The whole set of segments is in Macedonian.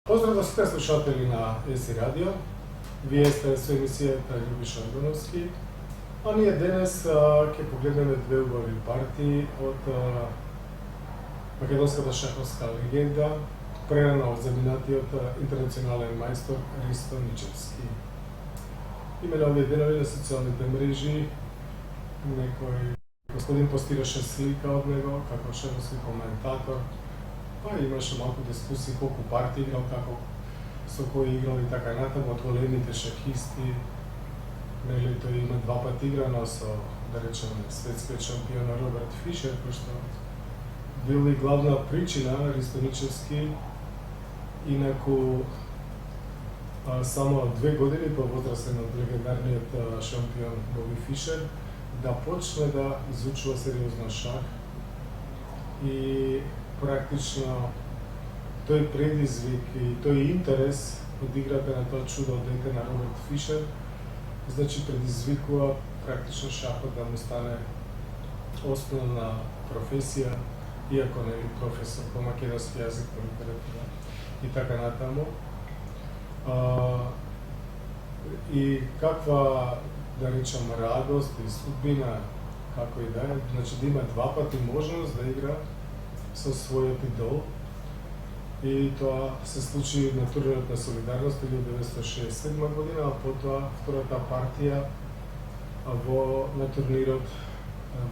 Pozdrav do svi slušatelji na ESI Radio. Вие сте со емисијата Љубиша Антоновски. А ние денес ќе погледнеме две убави партии од македонската шаховска легенда, прерано од заминатиот интернационален мајстор Ристо Ничевски. Именно овие денови на социјалните мрежи некој господин постираше слика од него како шаховски коментатор, па имаше малку дискусии колку партии играл, како со кои играл и така натаму, од големите шахисти. Нели тој има два пати играно со, да речеме, светскиот шампион Роберт Фишер, кој што бил и главна причина Ристо Ничевски, инаку само 2 години повозрастен од легендарниот шампион Боби Фишер, да почне да изучува сериозно шах и практично тој предизвик и тој интерес од играта на тоа чудо дете на Роберт Фишер, значи предизвикува практично шахот да му стане основна професија, иако не е професор по македонски јазик, по литература и така натаму. И каква, да речам, радост и судбина, како и да е, значи да има два пати можност да игра со својот идол. И тоа се случи на турнирот на Солидарност 1967 година, а потоа втората партија на турнирот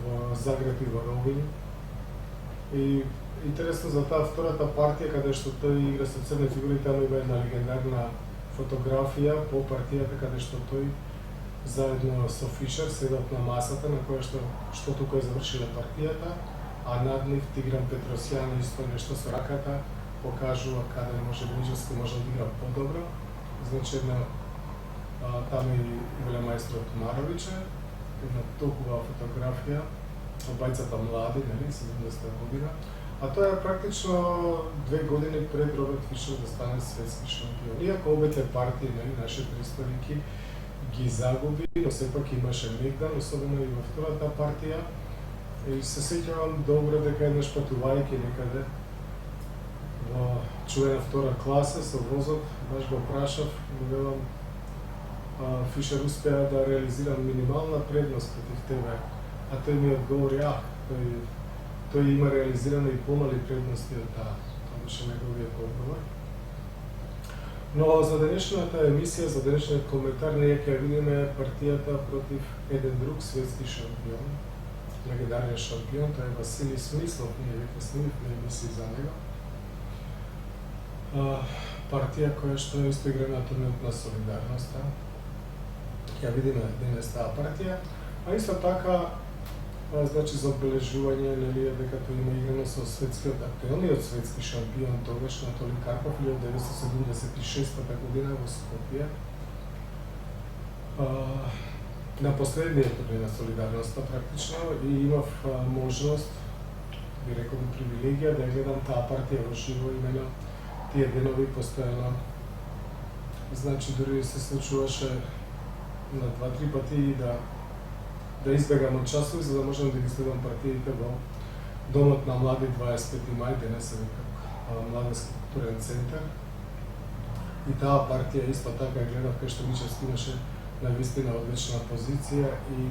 во Загреб и во Ровин. И интересно за таа втората партија, каде што тој игра со црни фигури, таму има една легендарна фотографија по партијата, каде што тој заедно со Фишер седат на масата на која што тука е завршила партијата, а над нив Тигран Петросјан исто нешто со раката покажува каде може Ничевски може да игра подобро. Значи таму и велемајсторот Маровиче, една толкова фотографија, обајцата млади, нели, 70 година. А тоа е практично 2 години пред Роберт Фишер да стане светски шампион. Иако обете партии, нели, нашите историки ги загуби, но сепак имаше мегдан, особено и во втората партија. И се сеќавам добро дека еднаш патувајќи некаде во чуена втора класа со возот, баш го прашав, му велам, Фишер успеа да реализира минимална предност против тебе, а тој ми одговори, тој има реализирано и помали предности од таа. Тоа беше неговиот одговор. Но за денешната емисија, за денешниот коментар, ние ќе видиме партијата против еден друг светски шампион, легендарниот шампион, тоа е Василий Смислов, ние веќе снимивме емисии за него. Партија која што е исто игра на турнирот на Солидарноста. Ќе видиме денес таа партија, а исто така, значи за одбележување, нели, дека тој има играно со светскиот актуелниот светски шампион тогаш Анатолий Карпов 1976 година во Скопје. На последниот турнир на Солидарноста практично и имав можност, би рекол привилегија, да гледам таа партија во живо именно тие денови постојано. Значи дури се случуваше на 2-3 пати да избегам од часови, за да можам да ги следам партиите во Домот на млади 25 мај, денес е века Младенски културен центар. И таа партија исто така ја гледав, кај што Ничевски имаше навистина одлична позиција и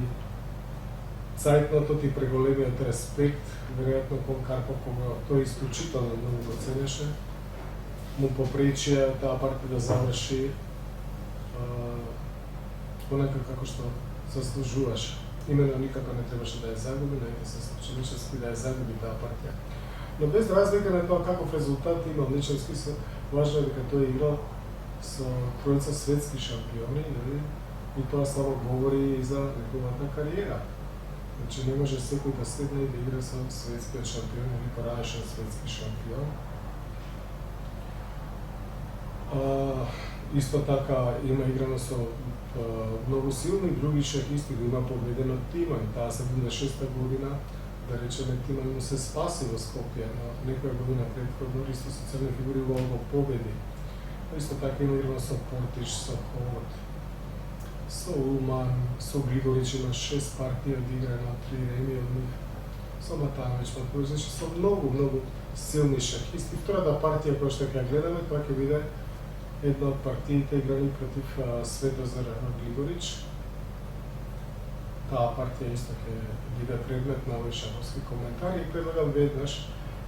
цајтното и преголемиот респект, веројатно кон Карпов, кога тој исклучително многу го ценеше, му попречија таа партија да заврши понека како што заслужуваше. Именно никако не требаше да ја загуби, да се случи Ничевски да ја загуби таа партија. Но без разлика на тоа каков резултат имал Ничевски, важно е дека тој играл со тројца светски шампиони, нели? И тоа само говори и за неговата кариера. Значи не може секој да седне и да игра со светскиот шампион или поранешен светски шампион. Исто така има играно со многу силни други шахисти, да има победен од Тиман. Таа 76 година, да речеме, Тиман му се спаси во Скопје, но некоја година предходно Ристо со црни фигури го победи. Исто така има играно со Портиш, со Хорт, со Улман, со Григорич има 6 партии одиграно, 3 реми од нив, со Матановиќ, значи со многу силни шахисти. Втората партија која што ќе гледаме, тоа ќе биде една од партиите играни против Светозар Глигорич. Таа партија исто ќе биде предмет на овој шаховски коментар и предлагам веднаш,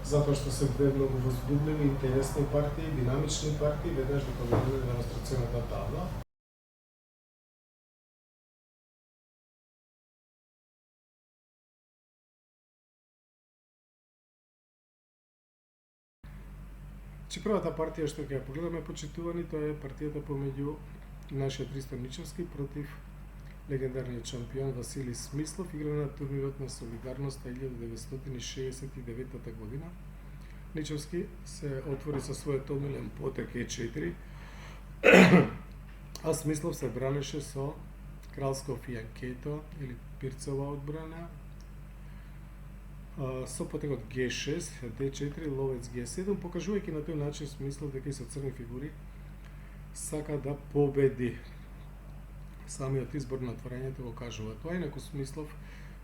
затоа што се две многу возбудливи, интересни партии, динамични партии, веднаш да погледнеме демонстрационата табла. Првата партија што ќе ја погледаме, почитувани, тоа е партијата помеѓу нашиот Ристо Ничевски против легендарниот шампион Васили Смислов, играна на турнирот на Солидарноста 1969 година. Ничевски се отвори со својот омилен потек Е4, а Смислов се бранеше со кралско фијанкето или пирцова одбрана, со потекот Г6, Д4, ловец Г7, покажувајќи на тој начин Смислов дека и со црни фигури сака да победи. Самиот избор на отворањето го кажува тоа, инаку Смислов,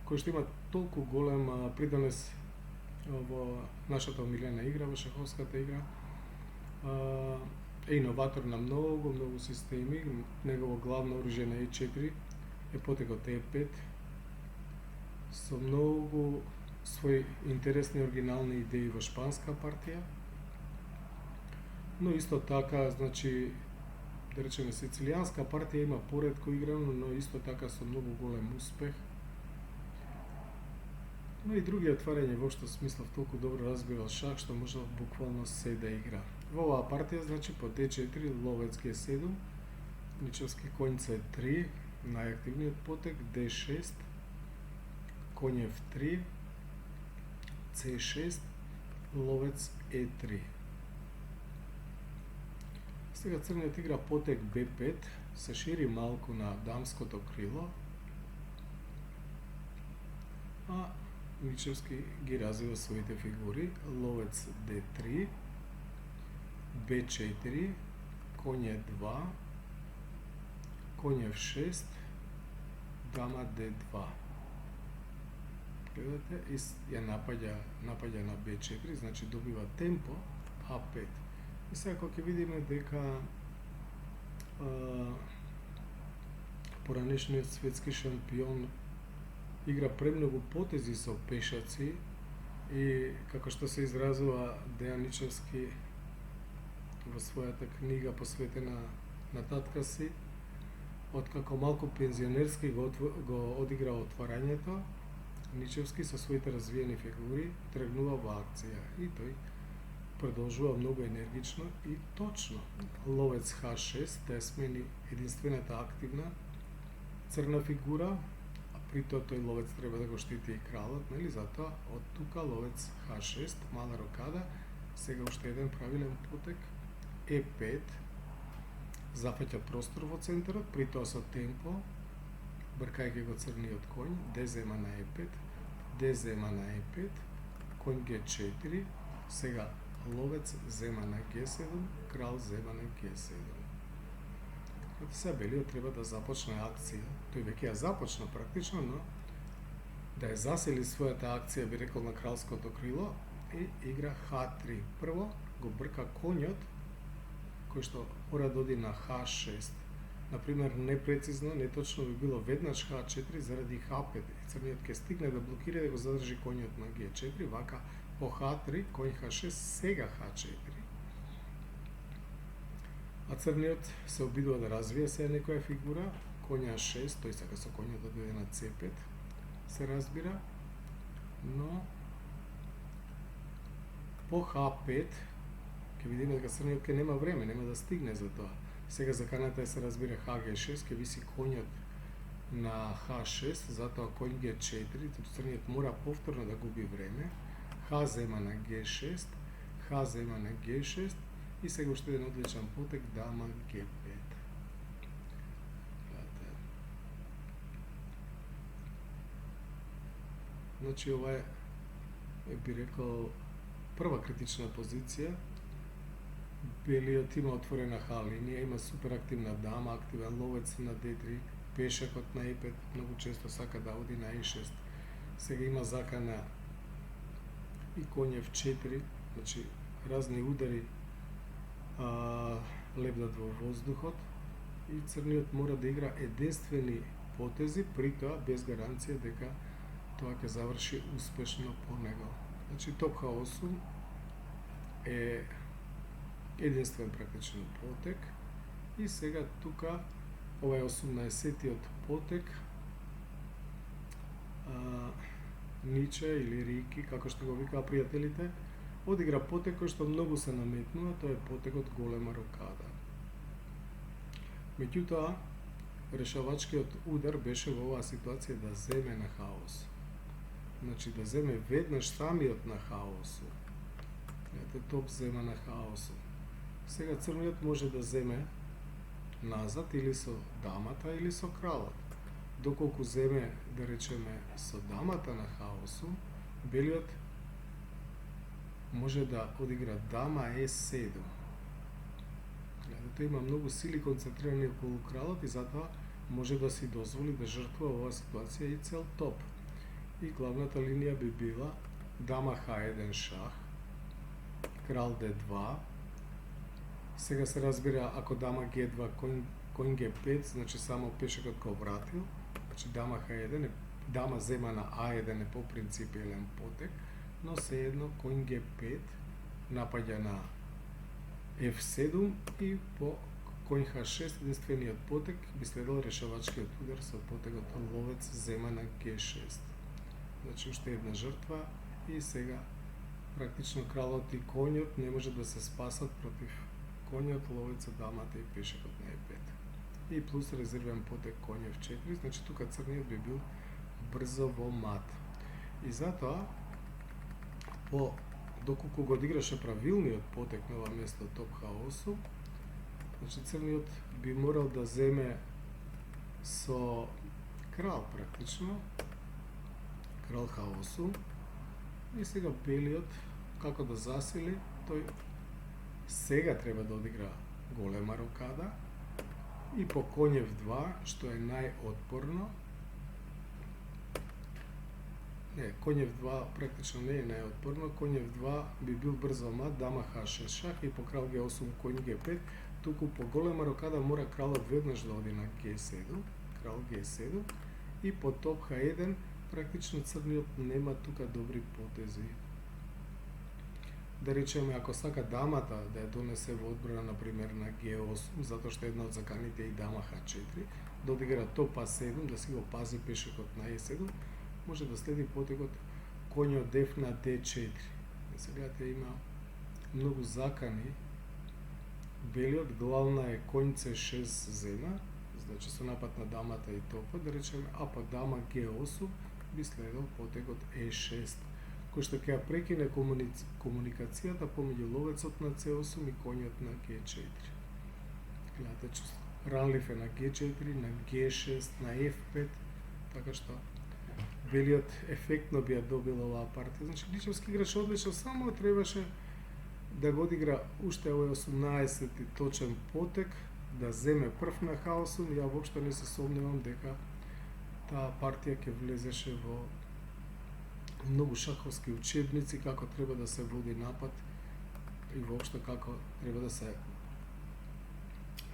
кој што има толку голем придонес во нашата омилена игра, во шаховската игра, е иноватор на многу системи. Негово главно оружје на Е4 е потекот Е5, со многу своји интересни оригинални идеи во шпанска партија, но исто така, значи, да речеме, сицилијанска партија има поретко играно, но исто така со многу голем успех. Но и други отварања, воопшто Смислов толку добро разбирал шах, што можел буквално се да игра. Во оваа партија, значи, по Д4, ловец Г7, Ничевски коњ С3, најактивниот потек, Д6, коњ F3, C6, ловец E3. Сега црниот игра потек B5, се шири малку на дамското крило, а Ничевски ги развива своите фигури, ловец D3, B4, коњ E2, коњ F6, дама D2. Гледате, и ја напаѓа на B4, значи добива темпо, А5. И сега кога ќе видиме дека поранешниот светски шампион игра премногу потези со пешаци и, како што се изразува Дејан Ничевски во својата книга посветена на татка си, откако малку пензионерски го одигра отварањето, Ничевски со своите развиени фигури тргнува во акција и тој продолжува многу енергично и точно. Ловец H6 да ја смени единствената активна црна фигура, а при тоа тој ловец треба да го штити и кралот, нели? Затоа од тука ловец H6, мала рокада, сега уште еден правилен потек, E5, зафаќа простор во центарот, при тоа со темпо, бркајќи го црниот коњ, Д зема на E5, Д зема на E5, коњ Г4, сега ловец зема на Г7, крал зема на Г7. Сега белиот треба да започне акција, тој веќе ја започна практично, но да ја засили својата акција, би рекол, на кралското крило и игра H3. Прво го брка коњот, кој што мора да оди на H6. Например, непрецизно, неточно би било веднаш H4 заради H5. Црниот ќе стигне да блокира и да го задржи коњот на G4, вака по H3, коњ H6, сега H4. А црниот се обидува да развие сега некоја фигура, коњ A6, тој сака со коњот да дојде на C5, се разбира, но по H5 ќе видиме дека црниот ќе нема време, нема да стигне за тоа. Сега за каната се разбира Hg6, ќе виси коњот на H6, затоа коњ G4, црниот мора повторно да губи време, H зема на G6, H зема на G6 и сега уште еден одличен потек, дама G5. Значи ова е, би рекол, прва критична позиција. Белиот има отворена H линија, има супер активна дама, активен ловец на D3, пешакот на E5, многу често сака да оди на E6. Сега има закана и коњ F4, Значи, разни удари лебдат во воздухот и црниот мора да игра единствени потези, при тоа без гаранција дека тоа ќе заврши успешно по него. Значи, топ хаосу е единствен практично потек и сега тука ова е 18-тиот потек, Ниче или Рики, како што го викаа пријателите, одигра потек кој што многу се наметнува, тоа е потекот голема рокада. Меѓутоа, решавачкиот удар беше во оваа ситуација да земе на хаос. Значи да земе веднаш самиот на хаосу. Ете, топ зема на хаосу. Сега црниот може да земе назад или со дамата или со кралот. Доколку земе, да речеме, со дамата на хаосу, белиот може да одигра дама Е7. Гледате, има многу сили концентрирани околу кралот и затоа може да си дозволи да жртвува оваа ситуација и цел топ. И главната линија би била дама Х1 шах, крал Д2. Сега се разбира, ако дама Г2, конј Г5, значи само пешекот го вратил. Значи дама Х1, дама зема на А1 е по принципиелен потек, но сеедно конј Г5 напаѓа на F7 и по конј H6 единствениот потек би следел решавачкиот удар со потекот ловец зема на Г6. Значи уште една жртва и сега практично кралот и коњот не може да се спасат против коњот, ловецот, дамата и пешекот на Е5. И плюс резервен потек коњ F4, значи тука црниот би бил брзо во мат. И затоа, доколку го одиграше правилниот потек на ова место топ хаосу, значи црниот би морал да земе со крал практично, крал хаосу, и сега белиот, како да засили, тој сега треба да одигра голема рокада и по конј F2, што е најотпорно. Не, конј F2 практично не е најотпорно, конј F2 би бил брзо мат, дама H6 шах и по крал G8, конј G5, туку по голема рокада мора кралот веднаш да оди на G7, крал G7 и по топ H1 практично црниот нема тука добри потези. Да речеме, ако сака дамата да ја донесе во одбрана, например, на G8, затоа што една од заканите е и дама H4, да одигра топ А7, да си го пази пешекот на Е7, може да следи потекот коњот F на D4. Сега има многу закани. Белиот главна е коњ C6 зема, значи со напад на дамата и топот, да речеме, а по дама G8 би следел потекот E6, кој што ќе ја прекине комуникацијата помеѓу ловецот на C8 и коњот на G4. Гледате, ранлив е на G4, на G6, на F5, така што белиот ефектно би ја добил оваа партија. Значи, личевски играш одлично, само требаше да го одигра уште овој 18-ти точен потек, да земе прв на хаосун, ја воопшто не се сомневам дека таа партија ќе влезеше во многу шаховски учебници, како треба да се води напад и воопшто како треба да се...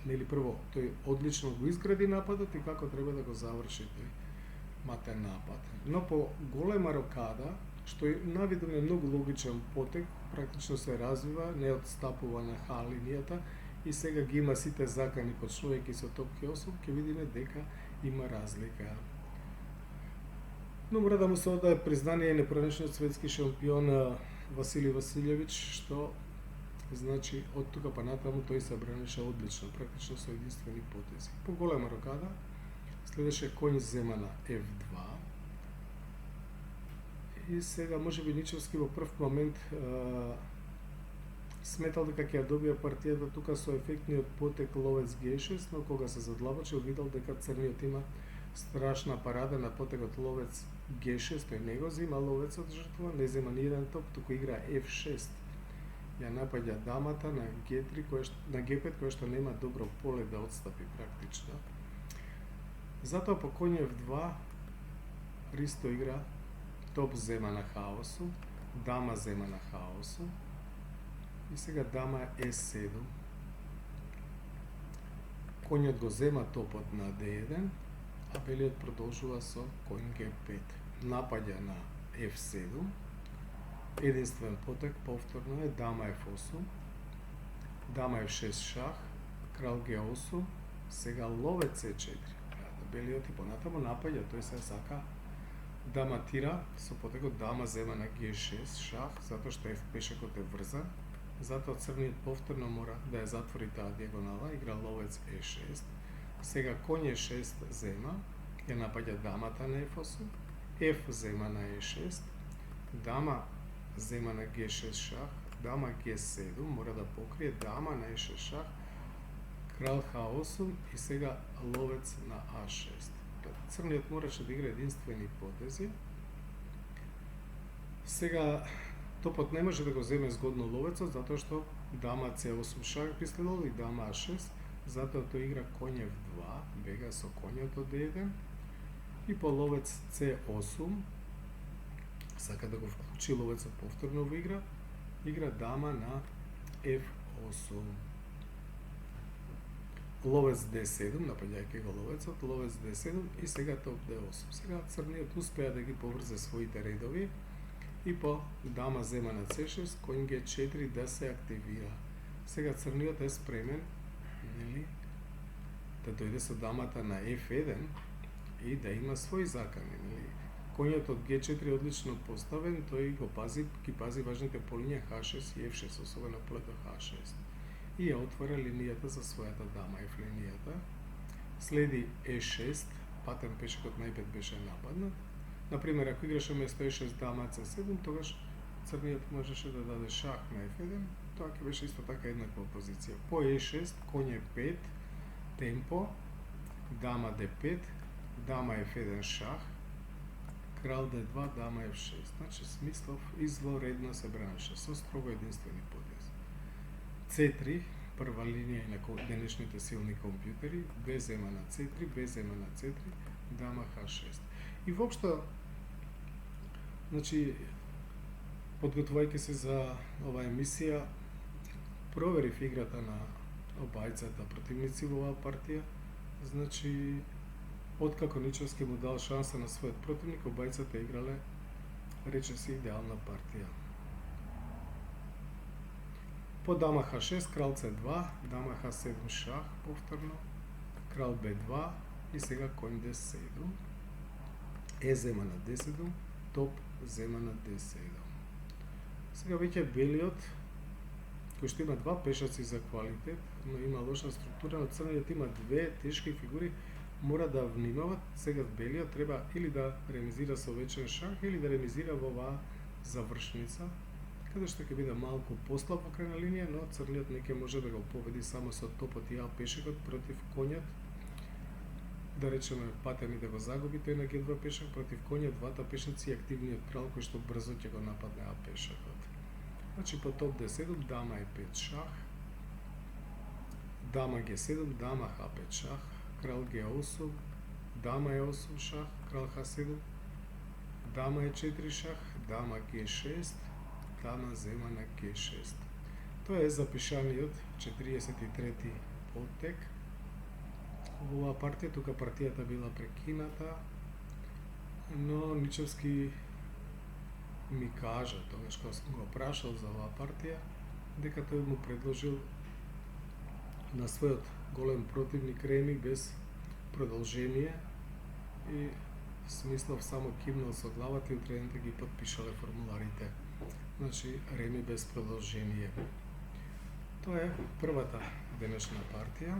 Нели прво, тој одлично го изгради нападот и како треба да го заврши тој матен напад. Но по голема рокада, што навидом е многу логичен потек, практично се развива, не отстапува на Х линијата и сега ги има сите закани почнувајќи со топ Х8, ќе видиме дека има разлика. Но мора да му се одаде признание на пранешниот светски шампион Васили Василевич, што значи од тука па натаму тој се бранеше одлично, практично со единствени потези. По голема рокада следеше коњ зема на F2. И сега можеби Ничевски во прв момент сметал дека ќе ја добија партијата тука со ефектниот потек ловец G6, но кога се задлабочил видел дека црниот има страшна парада на потекот ловец G6, тој не го зема ловецот жртва, не зема ни еден топ, туку игра F6. Ја напаѓа дамата на G3, на G5, која што нема добро поле да отстапи практично. Затоа по коњ F2 Ристо игра топ зема на хаосу, дама зема на хаосу, И сега дама E7. Конјот го зема топот на D1, а белиот продолжува со коњ G5. Напаѓа на F7. Единствен потек повторно е дама F8. Дама F6 шах, крал G8, сега ловец C4. Белиот и понатамо напаѓа, тој се сака да матира со потекот дама зема на G6 шах, затоа што F пешекот е врзан. Затоа црниот повторно мора да ја затвори таа диагонала, игра ловец E6. Сега коњ E6 зема, ја напаѓа дамата на F8, F зема на E6, дама зема на G6 шах, дама G7, мора да покрие дама на E6 шах, крал H8 и сега ловец на A6. Црниот мораше да игра единствени потези. Сега топот не може да го земе згодно ловецот, затоа што дама C8 шах би следало и дама A6, затоа тој игра коњ F2, бега со коњот од D1 и по ловец C8 сака да го вклучи ловецот повторно во игра, игра дама на F8. Ловец D7, напаѓајќи го ловецот, ловец D7 и сега топ D8. Сега црниот успеа да ги поврзе своите редови и по дама зема на C6, коњ G4 да се активира. Сега црниот е спремен, нели, да дојде со дамата на F1 и да има своји закани, нели. Коњот од G4 одлично поставен, тој ги пази важните полиња H6 и F6, особено полето H6. И ја отвора линијата за својата дама, F линијата. Следи E6, патен пешекот на E5 беше нападнат. Например, ако играше место E6 дама C7, тогаш црниот можеше да даде шах на F1, тоа ќе беше исто така еднаква позиција. По E6, коњ E5, темпо, дама D5, дама F1 шах, крал D2, дама F6. Значи, Смислов изворедно се бранеше со строго единствени потези. C3, прва линија на денешните силни компјутери, Б зема на C3, Б зема на C3, дама H6. И воопшто, значи, подготвувајќи се за оваа емисија, проверив играта на обајцата противници во оваа партија. Значи, откако Ничевски му дал шанса на својот противник, обајцата играле, речиси, идеална партија. По дама H6, крал C2, дама H7 шах, повторно, крал B2 и сега коњ D7. Е зема на D7, топ зема на D7. Сега веќе белиот, кој што има два пешаци за квалитет, но има лоша структура, но црниот има две тешки фигури, мора да внимават. Сега белиот треба или да ремизира со вечен шах, или да ремизира во оваа завршница, каде што ќе биде малку послаб во крајна линија, но црниот не ќе може да го победи само со топот и А пешекот против коњот. Да речеме патем и да го загуби тој на G2 пешак против коњот, двата пешаци и активниот крал кој што брзо ќе го нападне А пешакот. Значи по топ D7, дама E5 шах, дама G7, дама H5 шах, крал G8, дама E8 шах, крал H7, дама E4 шах, дама G6, дама зема на G6. Тоа е запишаниот 43-ти потек во оваа партија. Тука партијата била прекината, но Ничевски ми кажа, тогаш кога сум го прашал за оваа партија, дека тој му предложил на својот голем противник Реми без продолжение и Смислов само кимнал со главата и утредента ги подпишале формуларите. Значи, Реми без продолжение. Тоа е првата денешна партија.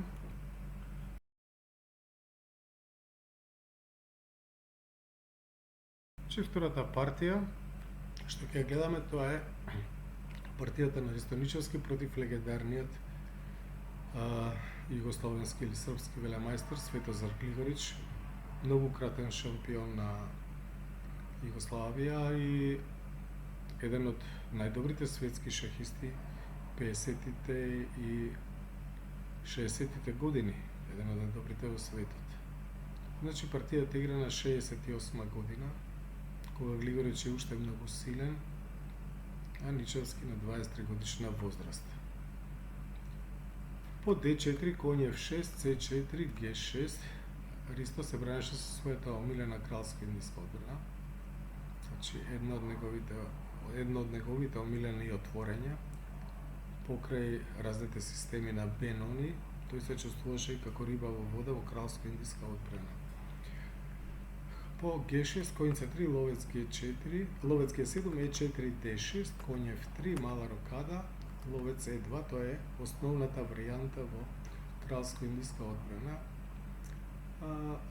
Значи, втората партија што ќе гледаме, тоа е партијата на Ристо Ничевски против легендарниот југословенски или српски велемајстор Светозар Глигорич, многократен шампион на Југославија и еден од најдобрите светски шахисти 50-тите и 60-тите години, еден од најдобрите во светот. Значи, партијата игра на 68 година, кога Глигорич е уште многу силен a Ničevski na 23 годишна возраст. По D4 конј F6, C4, G6, Ристо се бранеше со својата омилена кралска индиска одбрана. Значи, едно од неговите омилени отворења покрај разните системи на Бенони, тој се чувствуваше и како риба во вода во кралска индиска одбрана. По G6, конј C3, ловец G4, ловец G7, E4, D6, конј F3, мала рокада, ловец E2, тоа е основната варијанта во кралско индиска одбрана.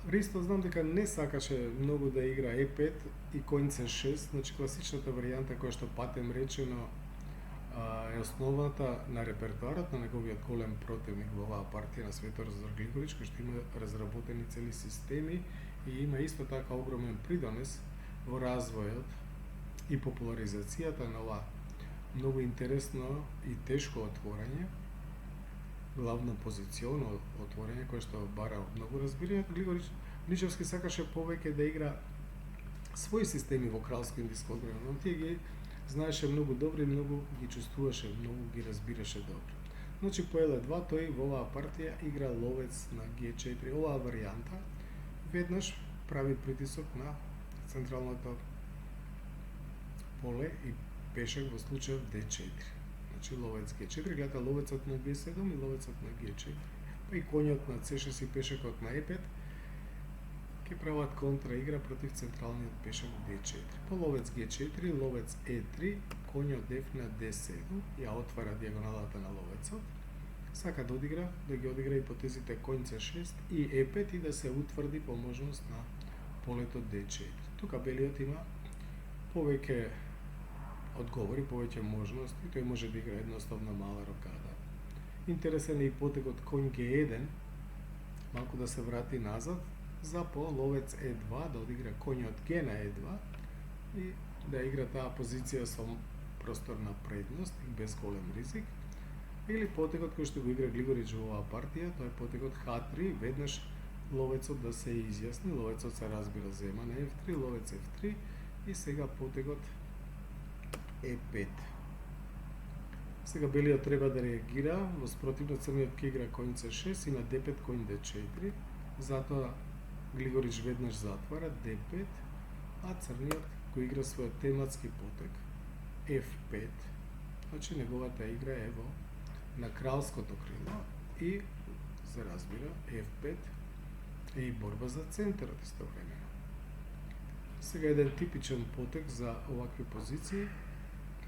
Ристо знам дека не сакаше многу да игра E5 и конј C6, значи класичната варијанта која што патем речено е основата на репертоарот на неговиот голем противник во оваа партија на Светозар Глигорич, кој што има разработени цели системи и има исто така огромен придонес во развојот и популаризацијата на ова многу интересно и тешко отворање, главно позиционо отворање кое што бара многу разбирање. Глигорич Ничевски сакаше повеќе да игра своји системи во кралско индиско одбрана, но тие ги знаеше многу добро и многу ги чувствуваше, многу ги разбираше добро. Значи по L2 тој во оваа партија игра ловец на G4. Оваа варијанта веднаш прави притисок на централното поле и пешак во случајот D4. Значи ловец G4, гледате ловецот на G7 и ловецот на G4. Па и коњот на C6 и пешакот на E5 ќе прават контра игра против централниот пешак D4. По ловец G4, ловец E3, коњот F на D7, ја отвара дијагоналата на ловецот. Сака да ги одигра и потезите коњ C6 и E5 и да се утврди по можност на полето D4. Тука белиот има повеќе одговори, повеќе можности, тој може да игра едноставно мала рокада. Интересен е и потегот коњ G1, малку да се врати назад, за по ловец E2 да одигра коњот G на E2 и да игра таа позиција со просторна предност и без голем ризик. Или потегот кој што го игра Глигорич во оваа партија, тоа е потегот H3, веднаш ловецот да се изјасни, ловецот се разбира зема на F3, ловец F3 и сега потегот E5. Сега белиот треба да реагира, во спротивно црниот ќе игра коњ C6 и на D5 коњ D4, затоа Глигорич веднаш затвара D5, а црниот го игра својот тематски потек F5. Значи неговата игра е во на кралското крило и се разбира F5 е и борба за центарот истовремено. Сега еден типичен потек за овакви позиции,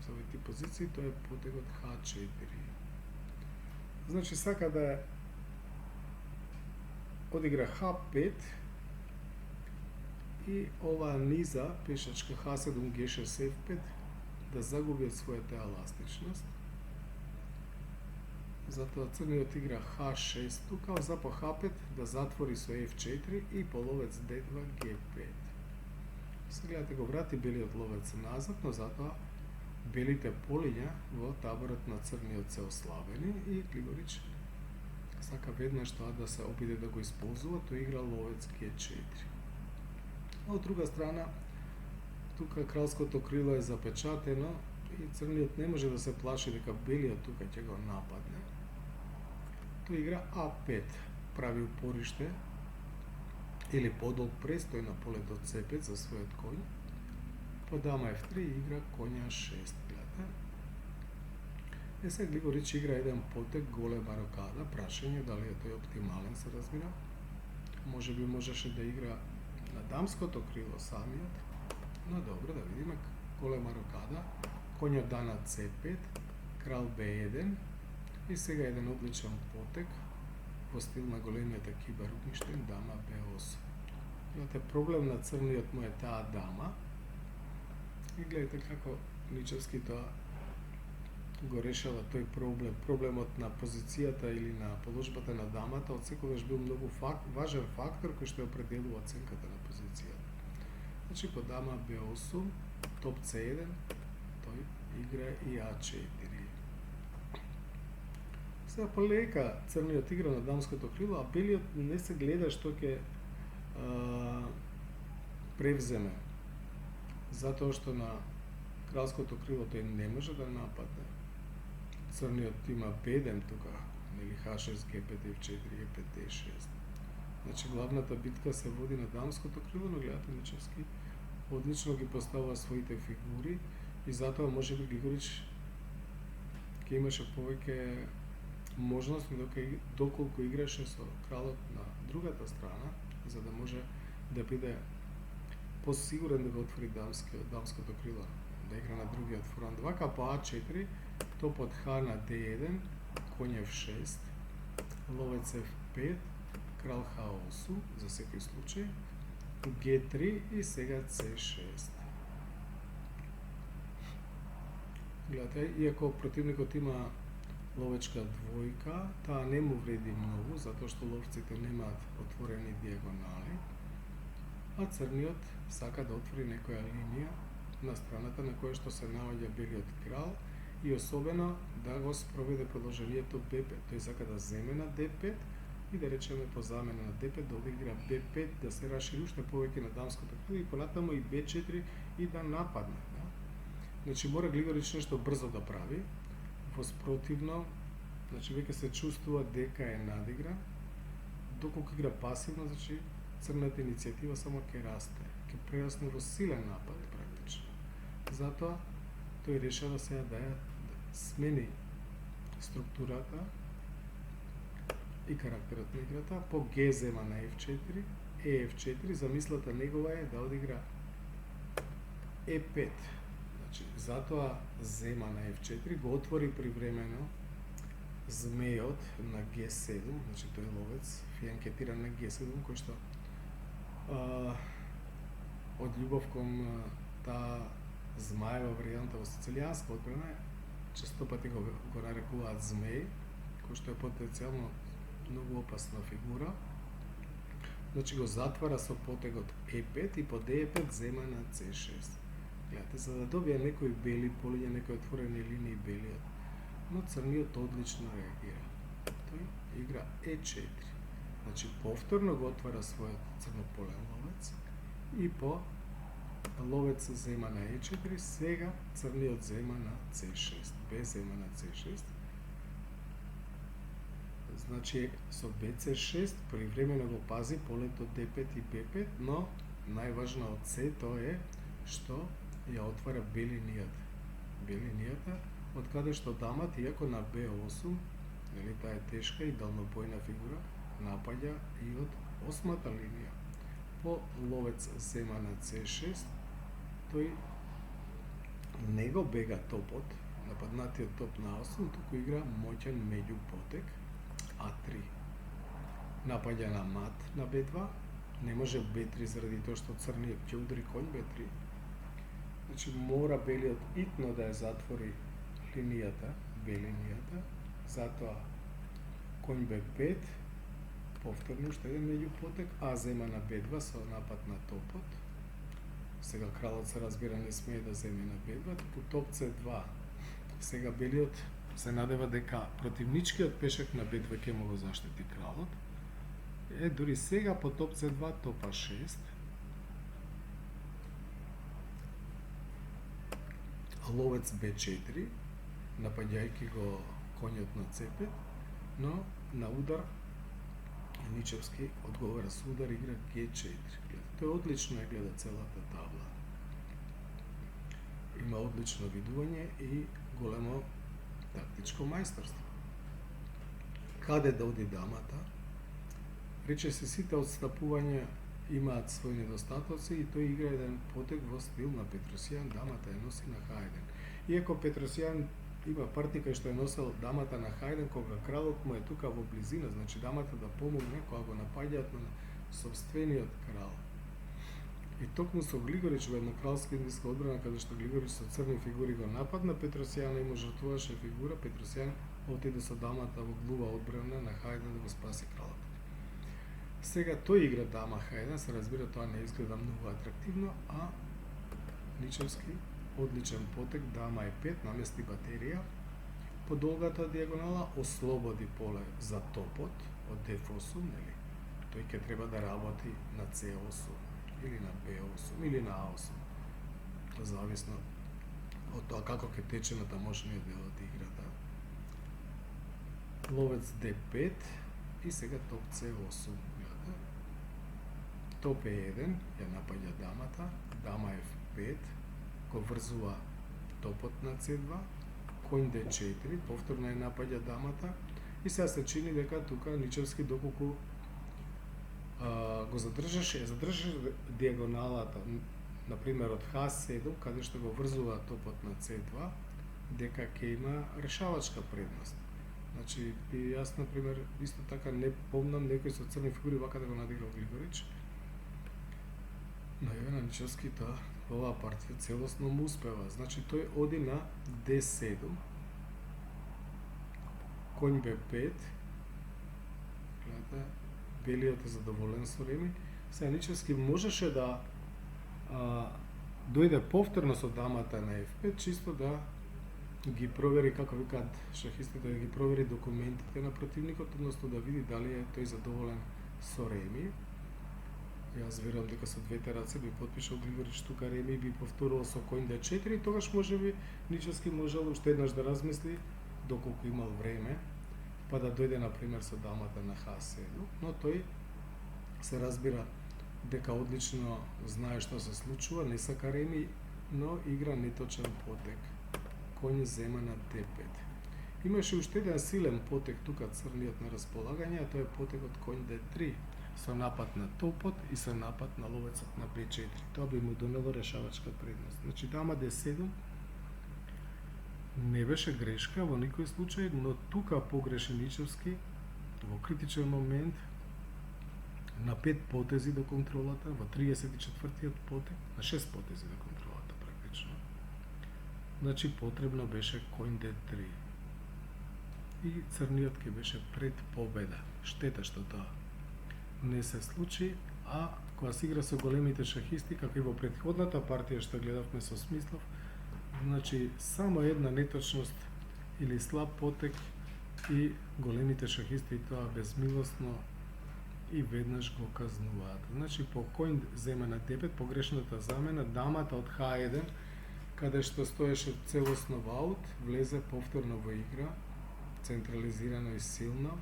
за овие тип позиции, тоа е потегот H4. Значи сака да одигра H5 и оваа низа пешачка H7, G6, F5 да загуби својата еластичност. Затоа црниот игра H6 тука, за по H5 да затвори со F4 и по ловец D2 G5. Се гледате го врати белиот ловец назад, но затоа белите полиња во таборот на црниот се ослабени и Глигорич сака веднаш тоа да се обиде да го исползува, тој игра ловец G4. Од друга страна, тука кралското крило е запечатено и црниот не може да се плаши дека белиот тука ќе го нападне. Тој игра А5, прави упориште или подолг престој на полето C5 за својот коњ. По дама F3 игра коња 6, гледате. Сега Глигорич игра еден потек голема рокада, прашање дали е тој оптимален, се разбира. Може би можеше да игра на дамското крило самиот, но добро, да видиме. Голема рокада, коњот дана C5, крал B1 и сега еден одличен потек во стил на големиот екиба Рубинштейн, дама B8. Имате проблем на црниот му е таа дама и гледате како Ничевски тоа го решава тој проблем. Проблемот на позицијата или на положбата на дамата од секогаш бил многу важен фактор кој што ја определува оценката на позицијата. Значи по дама B8, топ C1, тој игра и А4. Сега полека црниот игра на дамското крило, а белиот не се гледа што ќе превземе. Затоа што на кралското крило тој не може да нападне. Црниот има беден тука, нели H6, G5, F4, G5, D6. Значи главната битка се води на дамското крило, но гледате Ничевски одлично ги поставува своите фигури и затоа може би Глигорич ќе имаше повеќе можност доколку играше со кралот на другата страна, за да може да биде посигурен да го отвори дамското крило, да игра на другиот фронт. Вака по А4, топот Х на Д1, коњ F6, ловец F5, крал H8 за секој случај, G3 и сега C6. Гледате, иако противникот има ловечка двојка, таа не му вреди многу, затоа што ловците немаат отворени диагонали, а црниот сака да отвори некоја линија на страната на која што се наоѓа белиот крал и особено да го спроведе продолжението B5. Тој сака да земе на D5 и да речеме по замена на D5 да одигра B5, да се расшири уште повеќе на дамското крило и понатаму и B4 и да нападне. Да? Значи мора Глигорич нешто брзо да прави, воспротивно, значи веќе се чувствува дека е надигран, доколку игра пасивно, значи црната иницијатива само ќе расте, ќе прерасне во силен напад практично. Затоа тој реша да се да смени структурата и карактерот на играта, по Г зема на F4, F4, замислата негова е да одигра E5. Значи, затоа зема на F4 го отвори привремено змејот на G7, значи тој ловец фианкетира на G7, кој што од љубов кон таа змаева варијанта во сицилијанска одбрана, често пати го нарекуваат змеј, кој што е потенцијално многу опасна фигура. Значи го затвара со потегот E5 и по D5 зема на C6. Гледате, за да добие некои бели полиња, некои отворени линии белиот. Но црниот одлично реагира. Тој игра E4. Значи повторно го отвара својот црнополен ловец и по ловец зема на E4, сега црниот зема на C6. Б зема на C6. Значи со BC6 привремено го пази полето D5 и B5, но најважно од се тоа е што ја отвара белинијата. Белинијата, од каде што дамат, иако на B8, нели таа е тешка и далнобојна фигура, напаѓа и од осмата линија. По ловец зема на C6, тој не го бега топот, нападнатиот топ на А8, туку игра моќен меѓупотек А3. Напаѓа на мат на B2, не може B3 заради тоа што црниот ќе удари коњ B3. Значи мора белиот итно да ја затвори линијата, белинијата, затоа коњ B5, повторно уште еден меѓупотек, А зема на B2 со напад на топот. Сега кралот се разбира не смее да земе на B2, туку топ C2. Сега белиот се надева дека противничкиот пешак на B2 ќе му го заштити кралот. Дури сега по топ C2, топ А6. Ловец B4, напаѓајќи го коњот на C5, но на удар Ничевски одговара со удар, игра G4. Тој одлично ја гледа целата табла. Има одлично видување и големо тактичко мајсторство. Каде да оди дамата? Рече се сите отстапувања имаат своји недостатоци и тој игра еден потек во стил на Петросијан, дамата ја носи на H1. Иако Петросијан има партија што ја носел дамата на H1 кога кралот му е тука во близина, значи дамата да помогне кога го напаѓаат на собствениот крал. И токму со Глигорич во еднокралска индиска одбрана, каде што Глигорич со црни фигури го нападна, Петросијан и му жртвуваше фигура, Петросијан отиде со дамата во глува одбрана на H1 да го спаси кралот. Сега тој игра дама H1, се разбира тоа не изгледа многу атрактивно, а Ничевски одличен потек, дама E5, намести батерија, по долгата диагонала ослободи поле за топот од F8, нели? Тој ќе треба да работи на C8 или на B8 или на A8, зависно од тоа како ќе тече на тамошниот дел од играта. Ловец D5 и сега топ C8. Топ E1 ја напаѓа дамата, дама F5 го врзува топот на C2, конј D4 повторно ја напаѓа дамата и сега се чини дека тука Ничевски доколку го задржаше диагоналата, например од H7, каде што го врзува топот на C2, дека ќе има решавачка предност. Значи, јас, например, исто така не помнам некој со црни фигури вака да го надиграл Глигорич. Но еве на Ничевски тоа, оваа партија целосно му успева. Значи, тој оди на D7, конј B5, гледате, белиот е задоволен со реми. Сега Ничевски можеше да дојде повторно со дамата на F5, чисто да ги провери, како викаат шахистите, да ги провери документите на противникот, односно да види дали е тој задоволен со реми. Јас верувам дека со двете раце би потпишал Глигорич тука реми, би повторувал со конј D4 и тогаш можеби Ничевски можел уште еднаш да размисли доколку имал време, па да дојде например со дамата на H7, но тој се разбира дека одлично знае што се случува, не сака реми, но игра неточен потек. Конј зема на D5. Имаше уште еден силен потек тука црниот на располагање, а тоа е потекот конј D3 со напад на топот и со напад на ловецот на B4. Тоа би му донело решавачка предност. Значи дама D7 не беше грешка во никој случај, но тука погреши Ничевски во критичен момент на 5 потези до контролата, во 34-тиот потек, на 6 потези до контролата практично. Значи потребно беше конј D3. И црниот ќе беше пред победа. Штета што тоа не се случи, а кога се игра со големите шахисти, како и во претходната партија што гледавме со Смислов, значи само една неточност или слаб потек и големите шахисти тоа безмилосно и веднаш го казнуваат. Значи по конј зема на D5, погрешната замена, дамата од H1, каде што стоеше целосно во аут, влезе повторно во игра, централизирано и силно,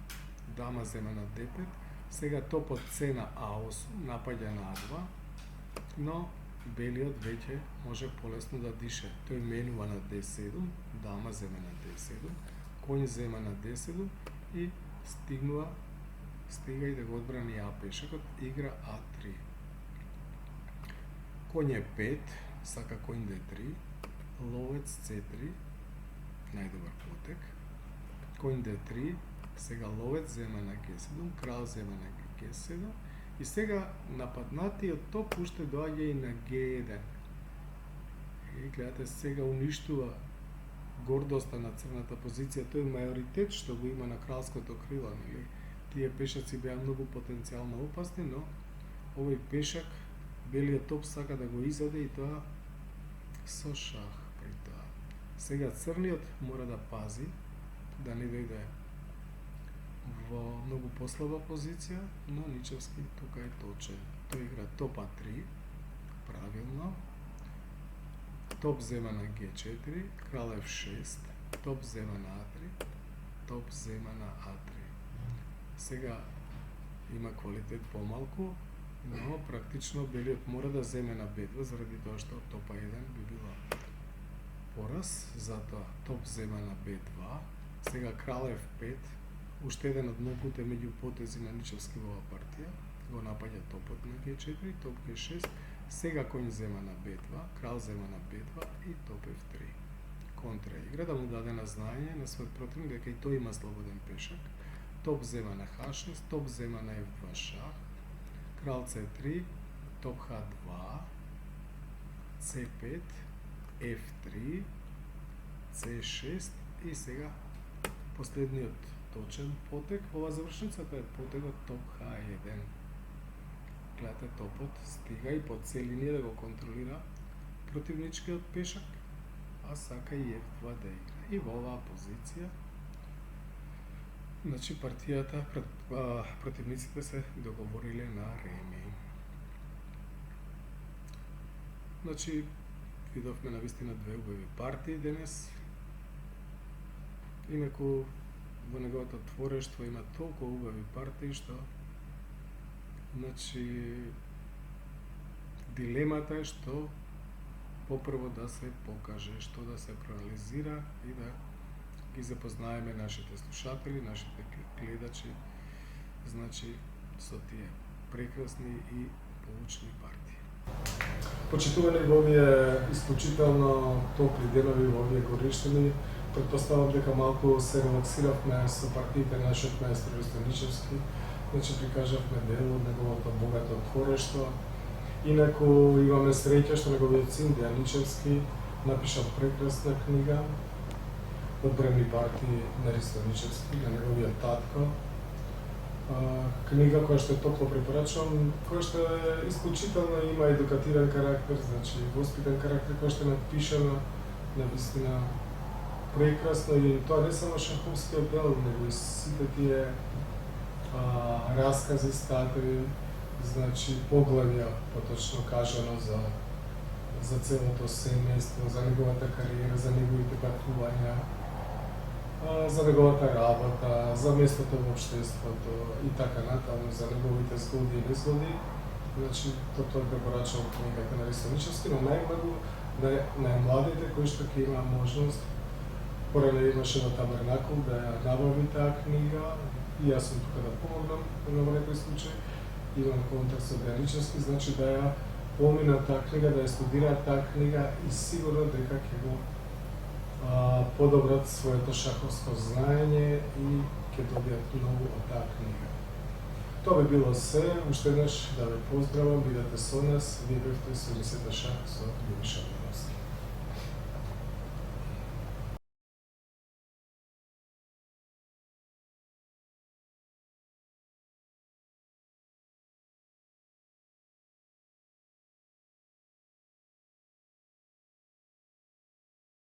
дама зема на D5, сега топот C на A8, напаѓа на A2, но белиот веќе може полесно да дише. Тој менува на D7, дама зема на D7, конј зема на D7 и стига и да го одбрани А пешакот, игра А3. Конј е 5, сака конј D3, ловец C3, најдобар потек, конј D3, сега ловец зема на G7, крал зема на G7 и сега нападнатиот топ уште доаѓа и на G1. И гледате, сега уништува гордоста на црната позиција, тој мајоритет што го има на кралското крило, нели? Тие пешаци беа многу потенцијално опасни, но овој пешак, белиот топ сака да го изоде и тоа со шах при тоа. Сега црниот мора да пази да не дојде во многу послаба позиција, но Ничевски тука е точен. Тој игра топ А3, правилно, топ зема на G4, крал F6, топ зема на А3, топ зема на А3. Сега има квалитет помалку, но практично белиот мора да земе на Б2 заради тоа што топ А1 би било пораз, затоа топ зема на Б2, сега крал F5, уште еден од многуте меѓу потези на Ничевски во оваа партија, го напаѓа топот на G4, топ G6, сега конј зема на B2, крал зема на B2 и топ F3. Контра игра да му даде на знаење на својот противник дека и тој има слободен пешак, топ зема на H6, топ зема на F2 шах, крал C3, топ H2, C5, F3, C6 и сега последниот точен потек во оваа завршница, тоа е потекот топ H1. Гледате, топот стига и по цели линија да го контролира противничкиот пешак, а сака и F2 да игра. И во оваа позиција, значи партијата, противниците се договориле на реми. Значи, видовме навистина две убави партии денес. Инаку во неговото творештво има толку убави партии што значи дилемата е што попрво да се покаже, што да се проанализира и да ги запознаеме нашите слушатели, нашите гледачи, значи со тие прекрасни и поучни партии. Почитувани во овие исклучително топли денови, во овие гориштини, предпоставам дека малку се релаксиравме со партиите на нашиот маестро Ристоничевски, значи прикажавме дел од неговото богато творештво. Инаку имаме среќа што неговиот син Дијаничевски напиша прекрасна книга Одбрани партии на Ристоничевски, на неговиот татко. Книга која што е топло препорачувам, која што е исклучително, има едукативен карактер, значи воспитан карактер, која што е напишана навистина прекрасно, и тоа не само шаховскиот дел, него и сите тие раскази, статови, значи поглавја, поточно кажано за целото семејство, за неговата кариера, за неговите патувања, за неговата работа, за местото во општеството и така натаму, за неговите згоди и незгоди. Значи, тоа препорачувам книгата на Ристоничевски, но најмногу најмладите кои што ќе има можност. Порано имаше во Табернакул да ја набави таа книга и јас сум тука да помогнам во некој случај. Имам контакт со Дијаничевски, значи да ја помина таа книга, да ја студира таа книга и сигурно дека ќе го подобрат своето шаховско знаење и ќе добијат многу од таа книга. Тоа би било се, уште еднаш да ве поздравам, бидете со нас, вие бевте со Емисијата Шах со Љубиша Миловски.